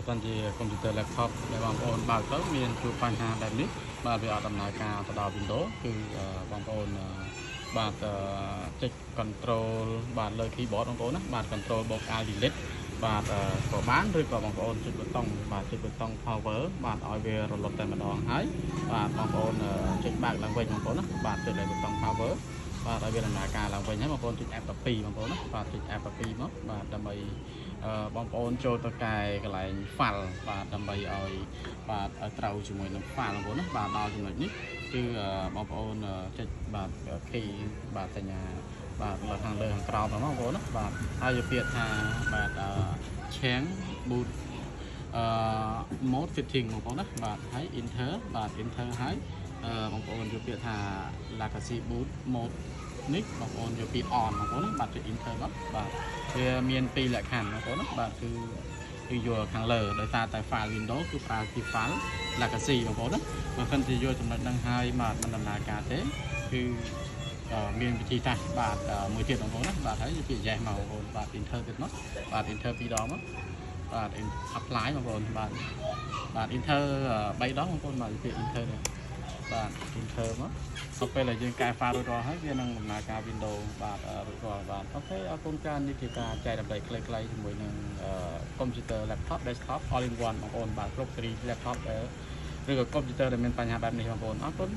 សិនជាកុំព្យូទ័រ laptop ដែលបងប្អូនបើកទៅមានជួបបញ្ហាបែបនេះបាទវាអត់ដំណើរការទៅដល់ Windows គឺបងប្អូនបាទចុច control បាទលើ keyboard បងប្អូនណាបាទ control បូក alt delete បាទក៏បានឬក៏បងប្អូនចុចប៊ូតុងបាទចុចប៊ូតុង power បាទឲ្យវារលត់តែម្ដងហើយបាទបងប្អូនចុចបើកឡើងវិញបងប្អូនណាបាទចុចលើប៊ូតុង power បាទឲ្យវាដំណើរការឡើងវិញហើយបងប្អូនចុច F12 បងប្អូនណាបាទចុច F12 មកបាទដើម្បីបងប្អូនចូលទៅកែកន្លែង file បាទដើម្បីឲ្យបាទត្រូវជាមួយនឹង file បងប្អូនណាបាទដល់ចំណុចនេះគឺបងប្អូនចុចបាទ key បាទសញ្ញាបាទនៅខាងលើខាងក្រោមបងប្អូនណាបាទហើយយកពាក្យថាបាទchange boot mode setting បងប្អូនណាបាទហើយ enter បាទ enter ហើយបងប្អូនយកពាក្យថា legacy boot mode នេះបងប្អូនយកពី on បងប្អូនណាបាទចុច enter មកបាទវាមានពីរលក្ខខណ្ឌបងប្អូនណាបាទគឺយកខាងលើដោយសារតែ file Windows គឺប្រើជា file legacy បងប្អូនណាបើមិនជាយកចំណុចហ្នឹងហើយបាទមិនដំណើរការទេគឺមានវិធីសាស្ត្របាទមួយទៀតបងប្អូនណាបាទហើយយកពី yes មកបងប្អូនបាទ enter ទៀតមកបាទ enter 2 ដងមកបាទ apply បងប្អូនបាទ enter 3 ដងបងប្អូនបាទពី enter នេះបាទ enter មកដល់ពេលដែលយើងកែ file រួចរាល់ហើយវានឹងដំណើរការ Windows បាទរួចរាល់បាទអូខេអរគុណច្រើននេះជាការចែករំលែកខ្លីៗជាមួយនឹងកុំព្យូទ័រ laptop desktop all in one បងប្អូនបាទគ្រប់ស៊េរី laptop ឬក៏កុំព្យូទ័រដែលមានបញ្ហាបែបនេះបងប្អូនអរគុណ